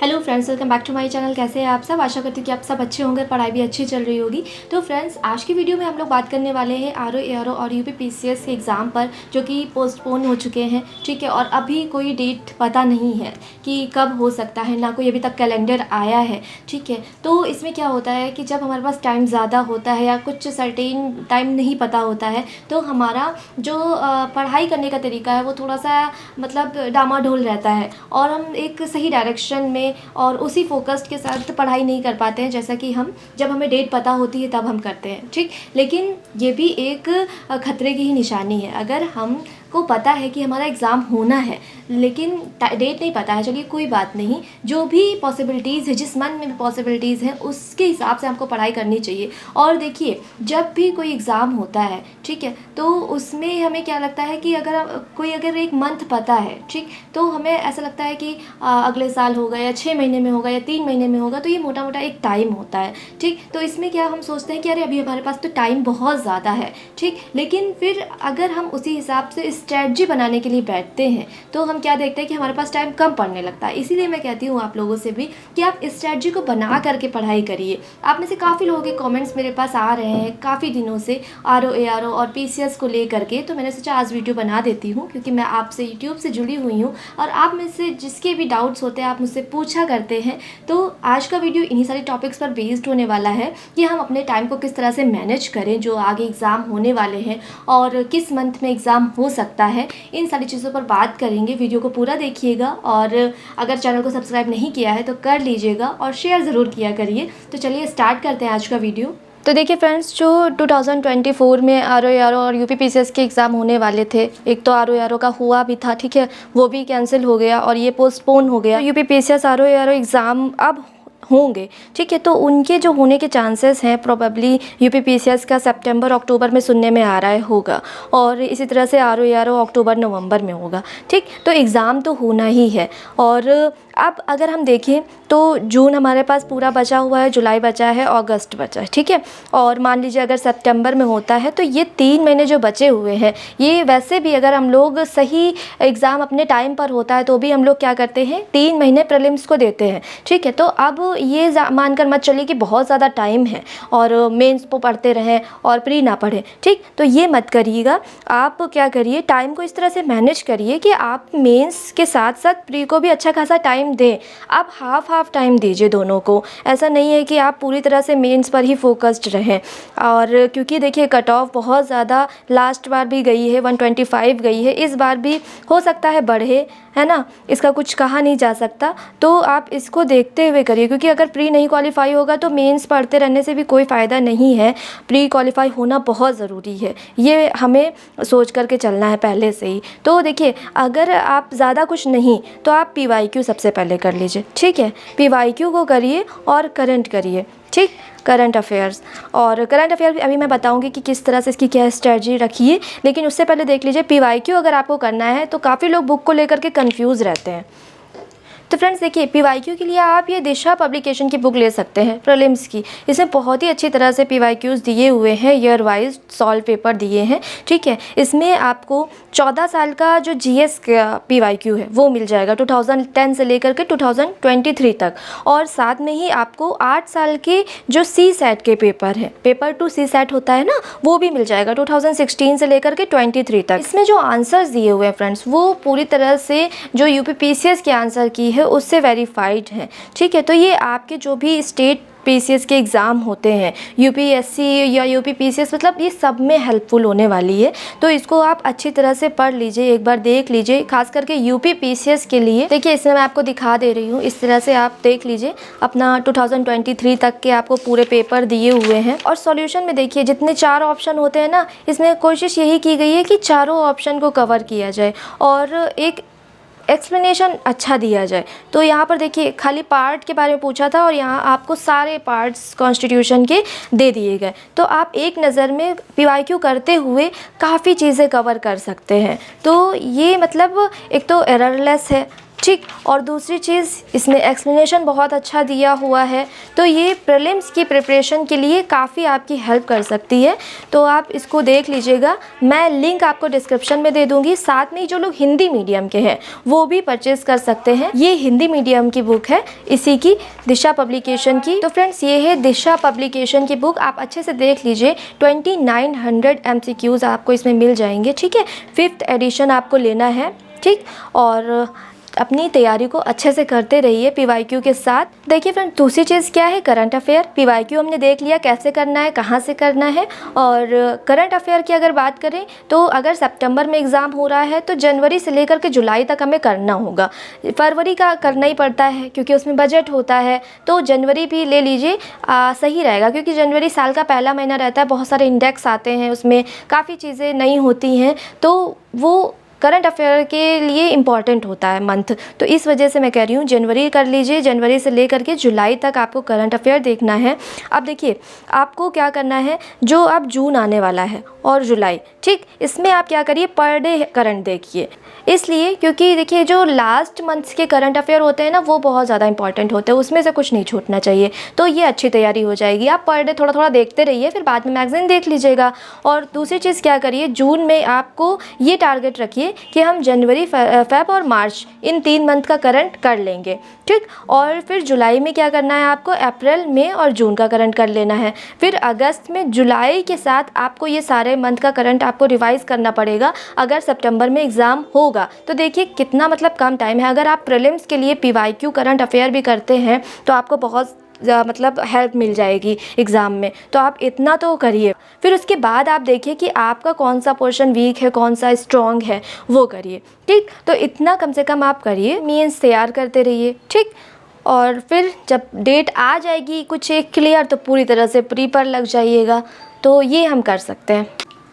Hello friends, welcome back to my channel. कैसे हैं आप सब? आशा करती हूँ कि आप सब अच्छे होंगे, पढ़ाई भी अच्छी चल रही होगी। तो फ्रेंड्स, आज की वीडियो में हम लोग बात करने वाले हैं आरओ एआरओ और यूपी पीसीएस के एग्ज़ाम पर, जो कि पोस्टपोन हो चुके हैं। ठीक है, और अभी कोई डेट पता नहीं है कि कब हो सकता है, ना कोई अभी तक कैलेंडर आया है। ठीक है, तो इसमें क्या होता है कि जब हमारे पास टाइम ज़्यादा होता है या कुछ सर्टेन टाइम नहीं पता होता है, तो हमारा जो पढ़ाई करने का तरीका है वो थोड़ा सा मतलब डामाडोल रहता है और हम एक सही डायरेक्शन में और उसी फोकस्ड के साथ पढ़ाई नहीं कर पाते हैं, जैसा कि हम जब हमें डेट पता होती है तब हम करते हैं। ठीक, लेकिन ये भी एक खतरे की ही निशानी है। अगर हम को पता है कि हमारा एग्ज़ाम होना है लेकिन डेट नहीं पता है, चलिए कोई बात नहीं, जो भी पॉसिबिलिटीज़ है, जिस मन में भी पॉसिबिलिटीज़ हैं उसके हिसाब से हमको पढ़ाई करनी चाहिए। और देखिए, जब भी कोई एग्ज़ाम होता है, ठीक है, तो उसमें हमें क्या लगता है कि अगर एक मंथ पता है, ठीक, तो हमें ऐसा लगता है कि अगले साल होगा या 6 महीने में होगा या 3 महीने में होगा, तो ये मोटा मोटा एक टाइम होता है। ठीक, तो इसमें क्या हम सोचते हैं कि अरे अभी हमारे पास तो टाइम बहुत ज़्यादा है। ठीक, लेकिन फिर अगर हम उसी हिसाब से स्ट्रेटजी बनाने के लिए बैठते हैं तो हम क्या देखते हैं कि हमारे पास टाइम कम पड़ने लगता है। इसीलिए मैं कहती हूँ आप लोगों से भी कि आप स्ट्रेटजी को बना करके पढ़ाई करिए। आप में से काफ़ी लोगों के कमेंट्स मेरे पास आ रहे हैं काफ़ी दिनों से आरओ एआरओ और पीसीएस को लेकर के, तो मैंने सोचा आज वीडियो बना देती हूँ, क्योंकि मैं आपसे यूट्यूब से जुड़ी हुई हूँ और आप में से जिसके भी डाउट्स होते हैं आप मुझसे पूछा करते हैं। तो आज का वीडियो इन्हीं सारे टॉपिक्स पर बेस्ड होने वाला है कि हम अपने टाइम को किस तरह से मैनेज करें जो आगे एग्ज़ाम होने वाले हैं और किस मंथ में एग्ज़ाम हो सकता है। इन सारी चीज़ों पर बात करेंगे। वीडियो को पूरा देखिएगा और अगर चैनल को सब्सक्राइब नहीं किया है तो कर लीजिएगा और शेयर ज़रूर किया करिए। तो चलिए स्टार्ट करते हैं आज का वीडियो। तो देखिए फ्रेंड्स, जो 2024 में आरओ एआरओ और यूपी पीसीएस के एग्ज़ाम होने वाले थे, एक तो आरओ एआरओ का हुआ भी था, ठीक है, वो भी कैंसिल हो गया और ये पोस्टपोन हो गया। UP PCS RO ARO exam अब होंगे, ठीक है, तो उनके जो होने के चांसेस हैं प्रोबेबली यूपी पीसीएस का सितंबर अक्टूबर में सुनने में आ रहा है होगा, और इसी तरह से आरओ एआरओ अक्टूबर नवंबर में होगा। ठीक, तो एग्ज़ाम तो होना ही है। और अब अगर हम देखें तो जून हमारे पास पूरा बचा हुआ है, जुलाई बचा है, अगस्त बचा है, ठीक है, और मान लीजिए अगर सितंबर में होता है तो ये 3 महीने जो बचे हुए हैं, ये वैसे भी अगर हम लोग सही एग्ज़ाम अपने टाइम पर होता है तो भी हम लोग क्या करते हैं, 3 महीने प्रीलिम्स को देते हैं। ठीक है, तो अब ये मानकर मत चलिए कि बहुत ज़्यादा टाइम है और मेंस को पढ़ते रहें और प्री ना पढ़ें। ठीक, तो ये मत करिएगा। आप क्या करिए, टाइम को इस तरह से मैनेज करिए कि आप मेंस के साथ साथ प्री को भी अच्छा खासा टाइम दें। आप हाफ टाइम दीजिए दोनों को। ऐसा नहीं है कि आप पूरी तरह से मेंस पर ही फोकस्ड रहें। और क्योंकि देखिए कट ऑफ बहुत ज़्यादा लास्ट बार भी गई है, 125 गई है, इस बार भी हो सकता है बढ़े, है ना, इसका कुछ कहा नहीं जा सकता। तो आप इसको देखते हुए करिए, क्योंकि अगर प्री नहीं क्वालिफाई होगा तो मेंस पढ़ते रहने से भी कोई फ़ायदा नहीं है। प्री क्वालिफाई होना बहुत ज़रूरी है, ये हमें सोच करके चलना है पहले से ही। तो देखिए, अगर आप ज़्यादा कुछ नहीं तो आप पीवाईक्यू सबसे पहले कर लीजिए। ठीक है, पीवाईक्यू को करिए और करंट करिए। ठीक, करंट अफेयर्स, और करंट अफेयर अभी मैं बताऊंगी कि किस तरह से इसकी क्या स्ट्रेटजी रखिए, लेकिन उससे पहले देख लीजिए पीवाईक्यू अगर आपको करना है तो काफ़ी लोग बुक को लेकर के कंफ्यूज रहते हैं। तो फ्रेंड्स देखिए, पीवाईक्यू के लिए आप ये दिशा पब्लिकेशन की बुक ले सकते हैं प्रीलिम्स की। इसमें बहुत ही अच्छी तरह से पीवाईक्यूज़ दिए हुए हैं, ईयर वाइज सॉल्व पेपर दिए हैं। ठीक है, इसमें आपको 14 साल का जो जीएस का पीवाईक्यू है वो मिल जाएगा 2010 से लेकर के 2023 तक, और साथ में ही आपको 8 साल के जो सी सेट के पेपर हैं, पेपर 2 सी सेट होता है ना, वो भी मिल जाएगा 2016 से लेकर के 23 तक। इसमें जो आंसर्स दिए हुए हैं फ्रेंड्स, वो पूरी तरह से जो यूपी पीसीएस के आंसर की है उससे वेरीफाइड है। ठीक है, तो ये आपके जो भी स्टेट पीसीएस के एग्ज़ाम होते हैं, यूपीएससी या यूपी पीसीएस, मतलब ये सब में हेल्पफुल होने वाली है। तो इसको आप अच्छी तरह से पढ़ लीजिए, एक बार देख लीजिए, खास करके यूपी पीसीएस के लिए। देखिए, इसमें मैं आपको दिखा दे रही हूँ, इस तरह से आप देख लीजिए अपना 2023 तक के आपको पूरे पेपर दिए हुए हैं। और सॉल्यूशन में देखिए जितने 4 ऑप्शन होते हैं ना, इसमें कोशिश यही की गई है कि चारों ऑप्शन को कवर किया जाए और एक एक्सप्लेनेशन अच्छा दिया जाए। तो यहाँ पर देखिए खाली पार्ट के बारे में पूछा था और यहाँ आपको सारे पार्ट्स कॉन्स्टिट्यूशन के दे दिए गए, तो आप एक नज़र में पीवाईक्यू करते हुए काफ़ी चीज़ें कवर कर सकते हैं। तो ये मतलब एक तो एररलेस है, ठीक। और दूसरी चीज़, इसमें एक्सप्लेनेशन बहुत अच्छा दिया हुआ है, तो ये प्रीलिम्स की प्रिपरेशन के लिए काफ़ी आपकी हेल्प कर सकती है। तो आप इसको देख लीजिएगा, मैं लिंक आपको डिस्क्रिप्शन में दे दूँगी। साथ में जो लोग हिंदी मीडियम के हैं वो भी परचेज़ कर सकते हैं। ये हिंदी मीडियम की बुक है, इसी की, दिशा पब्लिकेशन की। तो फ्रेंड्स, ये है दिशा पब्लिकेशन की बुक, आप अच्छे से देख लीजिए। 2900 MCQs आपको इसमें मिल जाएंगे। ठीक है, 5th एडिशन आपको लेना है। ठीक, और अपनी तैयारी को अच्छे से करते रहिए PYQ के साथ। देखिए फ्रेंड, दूसरी चीज़ क्या है, करंट अफेयर। PYQ हमने देख लिया कैसे करना है, कहाँ से करना है। और करंट अफेयर की अगर बात करें तो अगर सितंबर में एग्ज़ाम हो रहा है तो जनवरी से लेकर के जुलाई तक हमें करना होगा। फरवरी का करना ही पड़ता है क्योंकि उसमें बजट होता है, तो जनवरी भी ले लीजिए, सही रहेगा। क्योंकि जनवरी साल का पहला महीना रहता है, बहुत सारे इंडेक्स आते हैं, उसमें काफ़ी चीज़ें नई होती हैं, तो वो करंट अफेयर के लिए इम्पॉर्टेंट होता है मंथ। तो इस वजह से मैं कह रही हूँ जनवरी कर लीजिए। जनवरी से लेकर के जुलाई तक आपको करंट अफेयर देखना है। अब देखिए, आपको क्या करना है, जो अब जून आने वाला है और जुलाई, ठीक, इसमें आप क्या करिए, पर डे करंट देखिए। इसलिए क्योंकि देखिए, जो लास्ट मंथ्स के करंट अफेयर होते हैं ना, वो बहुत ज़्यादा इंपॉर्टेंट होते हैं, उसमें से कुछ नहीं छूटना चाहिए। तो ये अच्छी तैयारी हो जाएगी। आप पर डे थोड़ा थोड़ा देखते रहिए, फिर बाद में मैगज़ीन देख लीजिएगा। और दूसरी चीज़ क्या करिए, जून में आपको ये टारगेट रखिए कि हम जनवरी, फेब और मार्च, इन 3 मंथ का करंट कर लेंगे। ठीक, और फिर जुलाई में क्या करना है, आपको अप्रैल, मई और जून का करंट कर लेना है। फिर अगस्त में जुलाई के साथ आपको ये सारे मंथ का करंट आपको रिवाइज़ करना पड़ेगा अगर सितंबर में एग्ज़ाम होगा। तो देखिए कितना मतलब कम टाइम है। अगर आप प्रीलिम्स के लिए PYQ करंट अफेयर भी करते हैं तो आपको बहुत मतलब हेल्प मिल जाएगी एग्ज़ाम में। तो आप इतना तो करिए। फिर उसके बाद आप देखिए कि आपका कौन सा पोर्शन वीक है, कौन सा स्ट्रॉन्ग है, वो करिए। ठीक, तो इतना कम से कम आप करिए, मीन्स तैयार करते रहिए। ठीक, और फिर जब डेट आ जाएगी कुछ एक क्लियर, तो पूरी तरह से प्री पर लग जाइएगा। तो ये हम कर सकते हैं।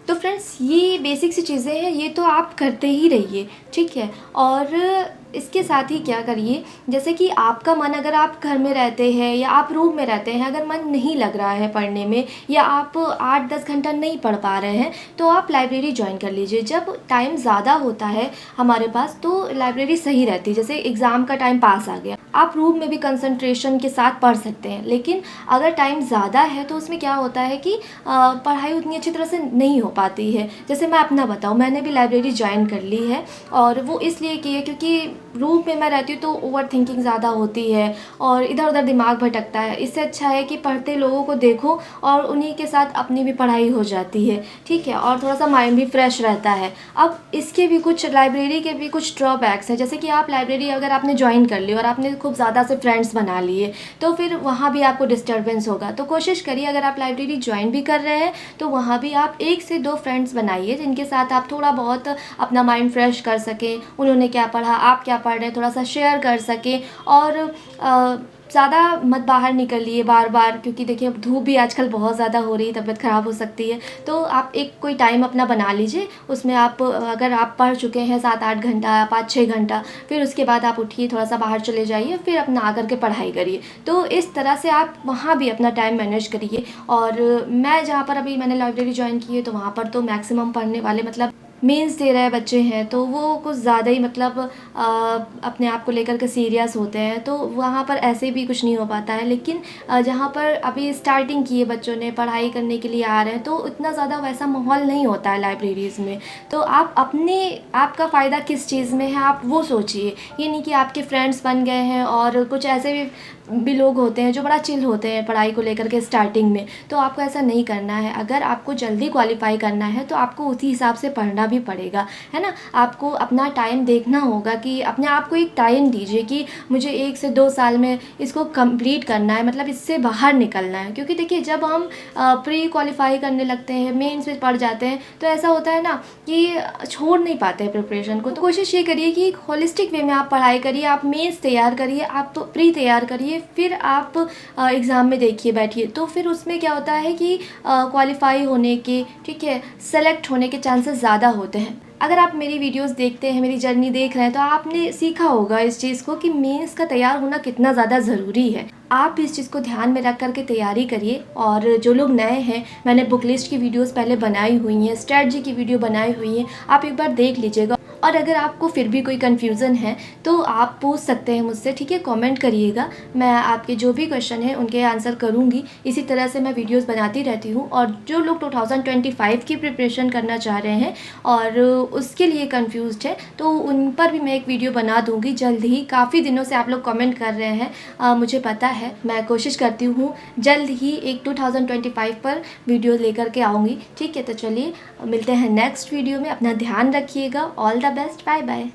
तो फ्रेंड्स, ये बेसिक सी चीज़ें हैं, ये तो आप करते ही रहिए। ठीक है, और इसके साथ ही क्या करिए, जैसे कि आपका मन, अगर आप घर में रहते हैं या आप रूम में रहते हैं, अगर मन नहीं लग रहा है पढ़ने में या आप 8-10 घंटा नहीं पढ़ पा रहे हैं, तो आप लाइब्रेरी ज्वाइन कर लीजिए। जब टाइम ज़्यादा होता है हमारे पास तो लाइब्रेरी सही रहती है। जैसे एग्ज़ाम का टाइम पास आ गया, आप रूम में भी कंसंट्रेशन के साथ पढ़ सकते हैं। लेकिन अगर टाइम ज़्यादा है तो उसमें क्या होता है कि पढ़ाई उतनी अच्छी तरह से नहीं हो पाती है। जैसे मैं अपना बताऊँ, मैंने भी लाइब्रेरी ज्वाइन कर ली है, और वो इसलिए की है क्योंकि रूम में मैं रहती हूँ तो ओवर थिंकिंग ज़्यादा होती है और इधर उधर दिमाग भटकता है। इससे अच्छा है कि पढ़ते लोगों को देखो और उन्हीं के साथ अपनी भी पढ़ाई हो जाती है। ठीक है, और थोड़ा सा माइंड भी फ्रेश रहता है। अब इसके भी कुछ, लाइब्रेरी के भी कुछ ड्रॉबैक्स हैं। जैसे कि आप लाइब्रेरी अगर आपने ज्वाइन कर ली और आपने खूब ज़्यादा से फ्रेंड्स बना लिए, तो फिर वहाँ भी आपको डिस्टर्बेंस होगा। तो कोशिश करिए, अगर आप लाइब्रेरी ज्वाइन भी कर रहे हैं तो वहाँ भी आप 1 से 2 फ्रेंड्स बनाइए, जिनके साथ आप थोड़ा बहुत अपना माइंड फ्रेश कर सकें। उन्होंने क्या पढ़ा, आप क्या पढ़ रहे हैं, थोड़ा सा शेयर कर सकें। और ज़्यादा मत बाहर निकलिए बार बार, क्योंकि देखिए धूप भी आजकल बहुत ज़्यादा हो रही है, तबीयत ख़राब हो सकती है। तो आप एक कोई टाइम अपना बना लीजिए, उसमें आप अगर आप पढ़ चुके हैं 7-8 घंटा, 5-6 घंटा, फिर उसके बाद आप उठिए, थोड़ा सा बाहर चले जाइए, फिर अपना आकर के पढ़ाई करिए। तो इस तरह से आप वहाँ भी अपना टाइम मैनेज करिए। और मैं जहाँ पर अभी मैंने लाइब्रेरी ज्वाइन की है, तो वहाँ पर तो मैक्सिमम पढ़ने वाले, मतलब मेंस दे रहे बच्चे हैं, तो वो कुछ ज़्यादा ही मतलब अपने आप को लेकर के सीरियस होते हैं। तो वहाँ पर ऐसे भी कुछ नहीं हो पाता है। लेकिन जहाँ पर अभी स्टार्टिंग की है, बच्चों ने पढ़ाई करने के लिए आ रहे हैं, तो इतना ज़्यादा वैसा माहौल नहीं होता है लाइब्रेरीज़ में। तो आप अपने, आपका फ़ायदा किस चीज़ में है, आप वो सोचिए। ये नहीं कि आपके फ्रेंड्स बन गए हैं और कुछ ऐसे भी लोग होते हैं जो बड़ा चिल होते हैं पढ़ाई को लेकर के स्टार्टिंग में। तो आपको ऐसा नहीं करना है। अगर आपको जल्दी क्वालिफाई करना है तो आपको उसी हिसाब से पढ़ना भी पड़ेगा, है ना। आपको अपना टाइम देखना होगा कि अपने आप को एक टाइम दीजिए कि मुझे 1 से 2 साल में इसको कंप्लीट करना है, मतलब इससे बाहर निकलना है। क्योंकि देखिए, जब हम प्री क्वालिफाई करने लगते हैं, मेंस में पढ़ जाते हैं, तो ऐसा होता है ना कि छोड़ नहीं पाते हैं प्रिपरेशन को। तो कोशिश ये करिए कि एक होलिस्टिक वे में आप पढ़ाई करिए। आप मेंस तैयार करिए, आप प्री तैयार करिए, फिर आप एग्ज़ाम में देखिए, बैठिए। तो फिर उसमें क्या होता है कि क्वालिफाई होने के, ठीक है, सेलेक्ट होने के चांसेस ज़्यादा होते हैं। अगर आप मेरी वीडियोस देखते हैं, मेरी जर्नी देख रहे हैं, तो आपने सीखा होगा इस चीज़ को कि मेंस का तैयार होना कितना ज़्यादा ज़रूरी है। आप इस चीज़ को ध्यान में रख करके तैयारी करिए। और जो लोग नए हैं, मैंने बुक लिस्ट की वीडियोस पहले बनाई हुई हैं, स्ट्रेटजी की वीडियो बनाई हुई है, आप एक बार देख लीजिएगा। और अगर आपको फिर भी कोई कन्फ्यूज़न है तो आप पूछ सकते हैं मुझसे, ठीक है, कमेंट करिएगा। मैं आपके जो भी क्वेश्चन हैं उनके आंसर करूँगी। इसी तरह से मैं वीडियोस बनाती रहती हूँ, और जो लोग 2025 की प्रिपरेशन करना चाह रहे हैं और उसके लिए कंफ्यूज्ड है तो उन पर भी मैं एक वीडियो बना दूँगी जल्द ही। काफ़ी दिनों से आप लोग कमेंट कर रहे हैं, मुझे पता है। मैं कोशिश करती हूँ जल्द ही एक 2025 पर वीडियो लेकर के आऊँगी, ठीक है। तो चलिए मिलते हैं नेक्स्ट वीडियो में। अपना ध्यान रखिएगा। All the best. Bye bye.